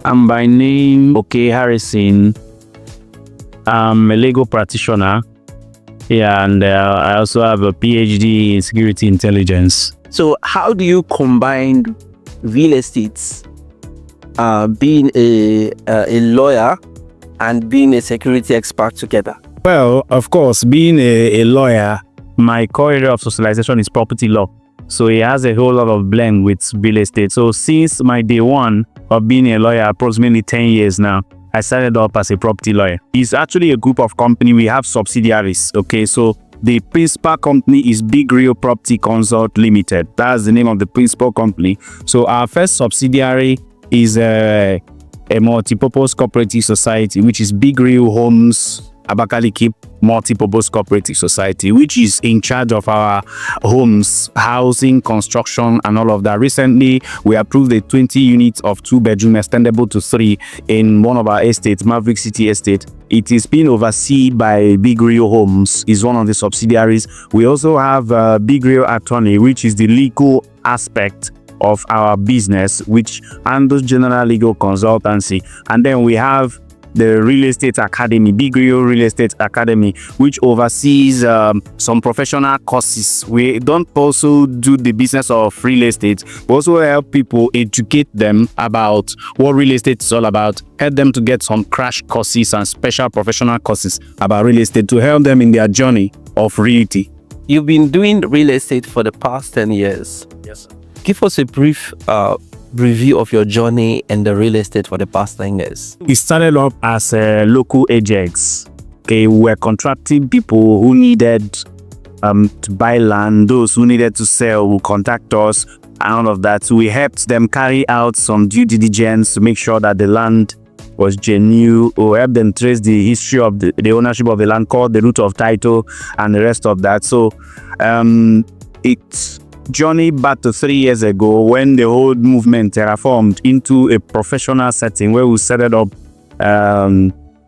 I'm by name Harrison. I'm a legal practitioner. Yeah, and I also have a PhD in security intelligence. So how do you combine real estate, being a lawyer and being a security expert together? Well, of course, being a lawyer, my core area of socialization is property law. So it has a whole lot of blend with real estate. So since my day one of being a lawyer, approximately 10 years now, I started up as a property lawyer. It's actually a group of company. We have subsidiaries. Okay, so the principal company is Big Real Property Consult Limited. That's the name of the principal company. So our first subsidiary is a multi-purpose cooperative society, which is Big Real Homes Abakaliki Multi-Purpose Cooperative Society, which is in charge of our homes, housing, construction, and all of that. Recently, we approved a 20 units of 2-bedroom extendable to 3 in one of our estates, Maverick City Estate. It is being overseen by Big Real Homes, is one of the subsidiaries. We also have Big Real Attorney, which is the legal aspect of our business, which handles general legal consultancy. And then we have the Real Estate Academy, Big Real Real Estate Academy, which oversees some professional courses. We don't also do the business of real estate, we also help people, educate them about what real estate is all about, help them to get some crash courses and special professional courses about real estate to help them in their journey of realty. You've been doing real estate for the past 10 years. Yes, sir. Give us a brief review of your journey in the real estate for the past 10 years. We started up as local agents. Okay, we were contracting people who needed to buy land. Those who needed to sell will contact us and all of that. So we helped them carry out some due diligence to make sure that the land was genuine, or help them trace the history of the ownership of the land, called the root of title and the rest of that. So it's journey back to 3 years ago when the whole movement terraformed into a professional setting where we set it up,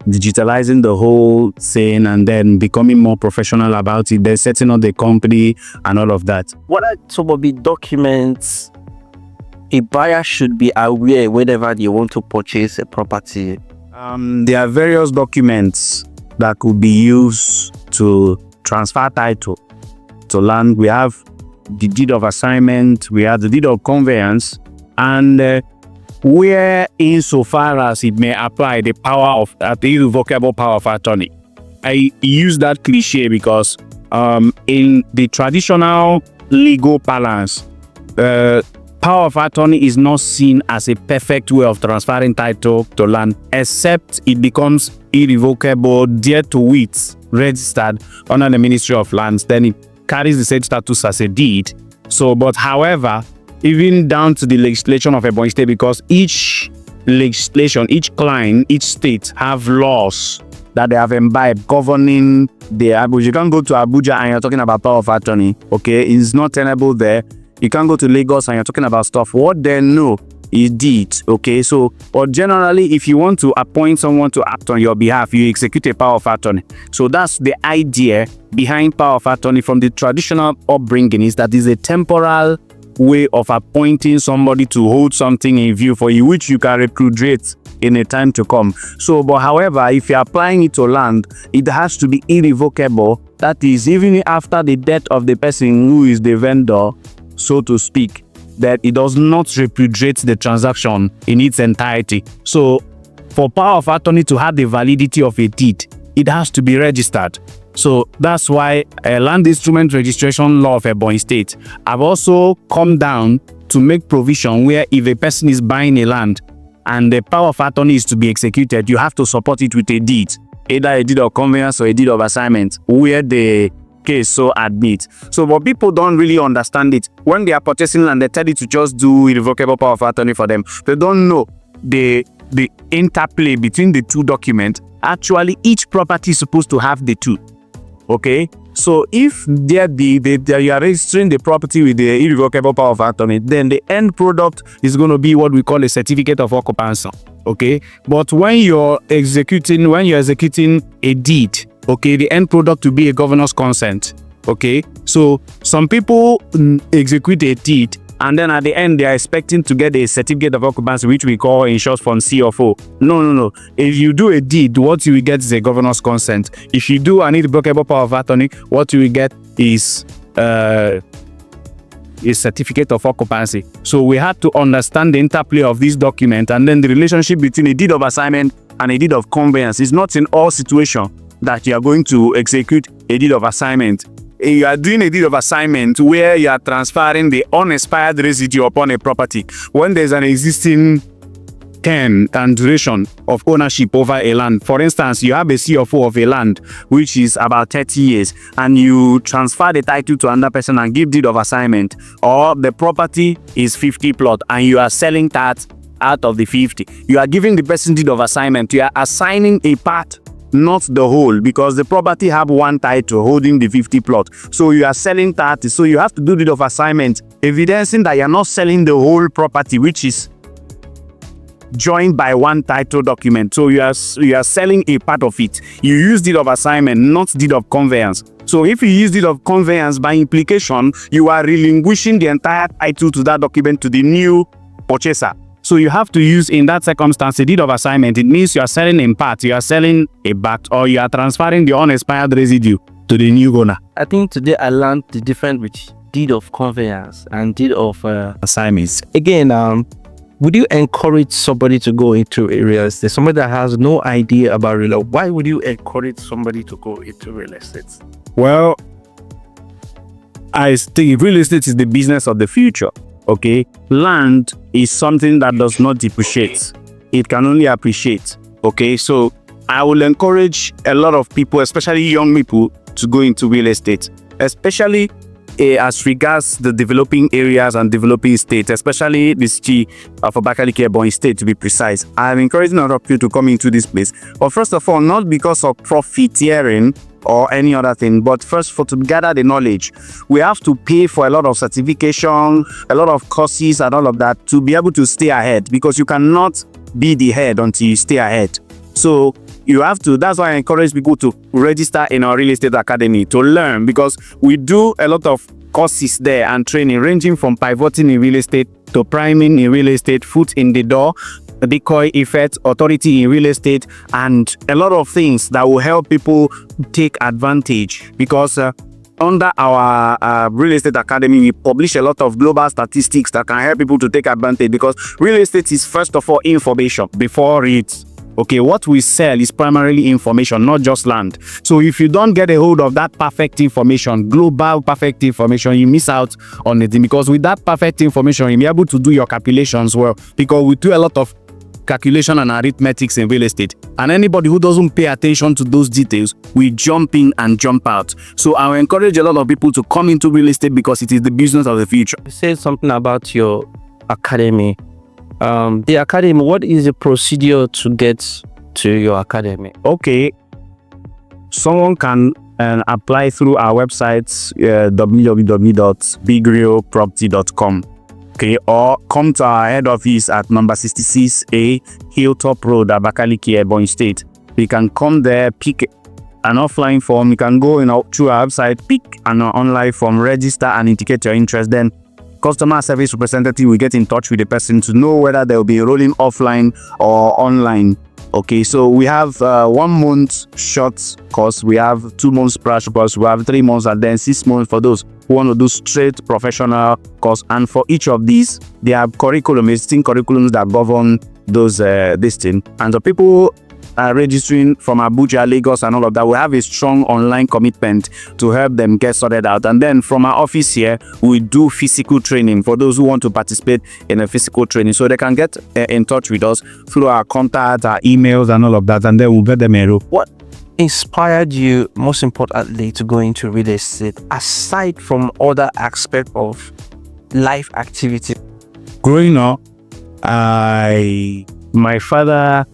digitalizing the whole thing and then becoming more professional about it, then setting up the company and all of that. What are some of the documents a buyer should be aware whenever they want to purchase a property? There are various documents that could be used to transfer title to land. We have the deed of assignment, we have the deed of conveyance, and where insofar as it may apply the power of the irrevocable power of attorney. I use that cliche because in the traditional legal balance, power of attorney is not seen as a perfect way of transferring title to land, except it becomes irrevocable, dear to wit, registered under the Ministry of Lands. Then it carries the same status as a deed. So, but however, even down to the legislation of Ebonyi State, because each legislation, each client, each state have laws that they have imbibed governing the Abuja. You can't go to Abuja and you're talking about power of attorney. Okay, it's not tenable there. You can't go to Lagos and you're talking about stuff. What they know is deed. Okay, so, but generally, if you want to appoint someone to act on your behalf, you execute a power of attorney. So that's the idea behind power of attorney from the traditional upbringing, is that is a temporal way of appointing somebody to hold something in view for you, which you can repudiate in a time to come. So, but however, if you're applying it to land, it has to be irrevocable. That is, even after the death of the person who is the vendor, so to speak, that it does not repudiate the transaction in its entirety. So, for power of attorney to have the validity of a deed, it has to be registered. So that's why a land instrument registration law of Ebonyi State have also come down to make provision where if a person is buying a land and the power of attorney is to be executed, you have to support it with a deed, either a deed of conveyance or a deed of assignment, where the case so admit. So, but people don't really understand it. When they are purchasing land, they tell you to just do irrevocable power of attorney for them. They don't know the interplay between the two documents. Actually, each property is supposed to have the two. Okay, so if you are registering the property with the irrevocable power of attorney, then the end product is going to be what we call a certificate of occupancy. Okay, but when you're executing a deed, okay, the end product will be a governor's consent. Okay, so some people execute a deed and then at the end they are expecting to get a certificate of occupancy, which we call in short form CFO. No. If you do a deed, what you will get is a governor's consent. If you do an irrevocable power of attorney, what you will get is a certificate of occupancy. So we have to understand the interplay of this document, and then the relationship between a deed of assignment and a deed of conveyance. It's not in all situations that you are going to execute a deed of assignment. You are doing a deed of assignment where you are transferring the unexpired residue upon a property when there's an existing term and duration of ownership over a land. For instance, you have a CFO of a land which is about 30 years, and you transfer the title to another person and give deed of assignment, or the property is 50 plot and you are selling that out of the 50. You are giving the person deed of assignment. You are assigning a part, not the whole, because the property have one title holding the 50 plot. So you are selling 30. So you have to do deed of assignment, evidencing that you are not selling the whole property, which is joined by one title document. So you are selling a part of it. You use deed of assignment, not deed of conveyance. So if you use deed of conveyance, by implication, you are relinquishing the entire title to that document to the new purchaser. So you have to use, in that circumstance, a deed of assignment. It means you are selling in part, you are selling a part, or you are transferring the unexpired residue to the new owner. I think today I learned the difference between deed of conveyance and deed of assignments. Again, would you encourage somebody to go into a real estate? Somebody that has no idea about real estate. Why would you encourage somebody to go into real estate? Well, I think real estate is the business of the future. Okay, land is something that does not depreciate. It can only appreciate. Okay, so I will encourage a lot of people, especially young people, to go into real estate, especially as regards the developing areas and developing states, especially the city of Abakaliki, Ebonyi State, to be precise. I'm encouraging a lot of people to come into this place. But first of all, not because of profiteering or any other thing, but first to gather the knowledge. We have to pay for a lot of certification, a lot of courses and all of that to be able to stay ahead, because you cannot be the head until you stay ahead. So you have to, that's why I encourage people to register in our real estate academy to learn, because we do a lot of courses there and training, ranging from pivoting in real estate to priming in real estate, foot in the door, decoy effect, authority in real estate, and a lot of things that will help people take advantage. Because under our real estate academy, we publish a lot of global statistics that can help people to take advantage, because real estate is first of all information before it. Okay, what we sell is primarily information, not just land. So if you don't get a hold of that perfect information, global perfect information, you miss out on it. Because with that perfect information, you'll be able to do your calculations well, because we do a lot of calculation and arithmetics in real estate. And anybody who doesn't pay attention to those details, we jump in and jump out. So I will encourage a lot of people to come into real estate, because it is the business of the future. You said something about your academy. The academy, what is the procedure to get to your academy? Okay, someone can apply through our website, www.bigrioproperty.com. Okay, or come to our head office at number 66A Hilltop Road, Abakaliki, Ebonyi State. You can come there, pick an offline form. You can go through our website, pick an online form, register and indicate your interest. Then customer service representative will get in touch with the person to know whether they will be enrolling offline or online. Okay, so we have 1 month short course, we have 2 months crash course, we have 3 months, and then 6 months for those who want to do straight professional course. And for each of these, they have existing curriculums that govern those this thing. And the people registering from Abuja, Lagos and all of that, we have a strong online commitment to help them get sorted out. And then from our office here, we do physical training for those who want to participate in a physical training. So they can get in touch with us through our contact, our emails and all of that, and then we'll get them enrolled. What inspired you, most importantly, to go into real estate, aside from other aspects of life activity? Growing up, my father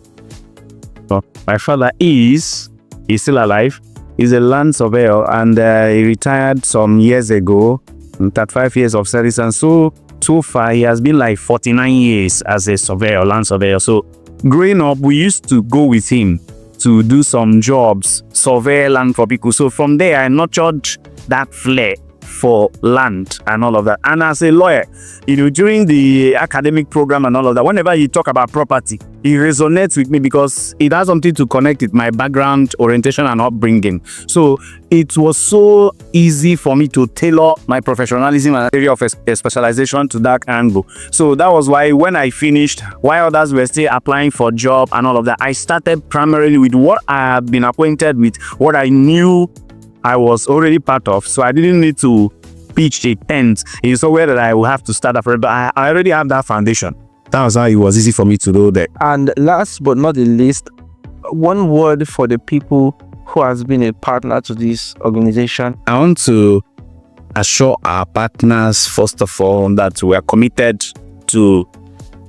is still alive. He's a land surveyor, and he retired some years ago, 35 years of service, and so far he has been like 49 years as a surveyor, land surveyor. So growing up, we used to go with him to do some jobs, survey land for people. So from there, I nurtured that flair for land and all of that. And as a lawyer, during the academic program and all of that, whenever you talk about property, it resonates with me because it has something to connect with my background, orientation, and upbringing. So it was so easy for me to tailor my professionalism and area of specialization to that angle. So that was why when I finished, while others were still applying for job and all of that, I started primarily with what I have been acquainted with, what I knew I was already part of. So I didn't need to pitch a tent in somewhere that I will have to start afresh, but I already have that foundation. That was how it was easy for me to do that. And last but not the least, one word for the people who has been a partner to this organization. I want to assure our partners, first of all, that we are committed to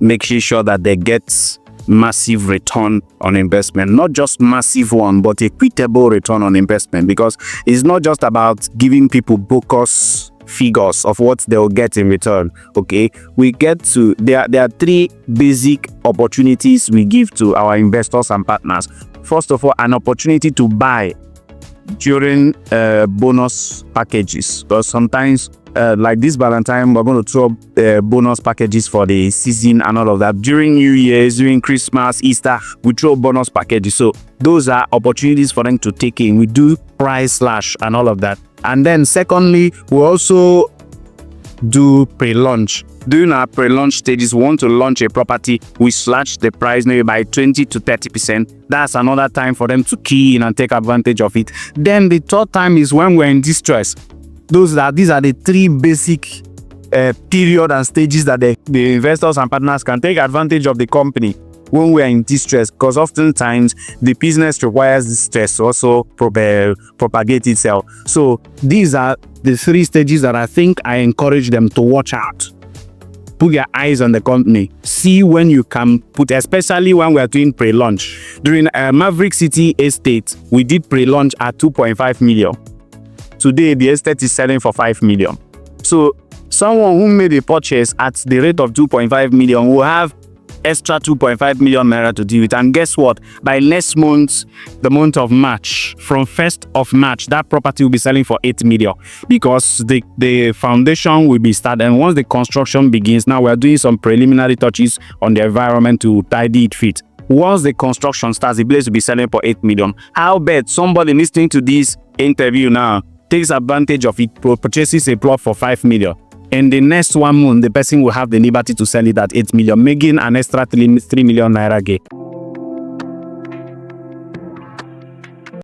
making sure that they get massive return on investment. Not just massive one, but equitable return on investment, because it's not just about giving people bogus figures of what they'll get in return. Okay, we get to there are three basic opportunities we give to our investors and partners. First of all, an opportunity to buy during bonus packages, because sometimes like this Valentine, we're going to throw bonus packages for the season and all of that. During New Year's, during Christmas, Easter, we throw bonus packages. So those are opportunities for them to take in. We do price slash and all of that. And then secondly, we also do pre-launch. During our pre-launch stages, we want to launch a property, we slash the price maybe by 20 to 30%. That's another time for them to key in and take advantage of it. Then the third time is when we're in distress. These are the three basic period and stages that the investors and partners can take advantage of the company when we are in distress, because oftentimes the business requires distress to also propagate itself. So these are the three stages that I think I encourage them to watch out. Put your eyes on the company. See when you can put, especially when we are doing pre-launch. During Maverick City Estate, we did pre-launch at 2.5 million. Today, the estate is selling for 5 million. So someone who made a purchase at the rate of 2.5 million will have extra 2.5 million naira to deal with. And guess what? By next month, the month of March, from 1st of March, that property will be selling for 8 million, because the foundation will be started. And once the construction begins, now we're doing some preliminary touches on the environment to tidy it fit. Once the construction starts, the place will be selling for 8 million. I'll bet somebody listening to this interview now takes advantage of it, purchases a plot for 5 million. In the next 1 month, the person will have the liberty to sell it at 8 million, making an extra 3 million naira gain.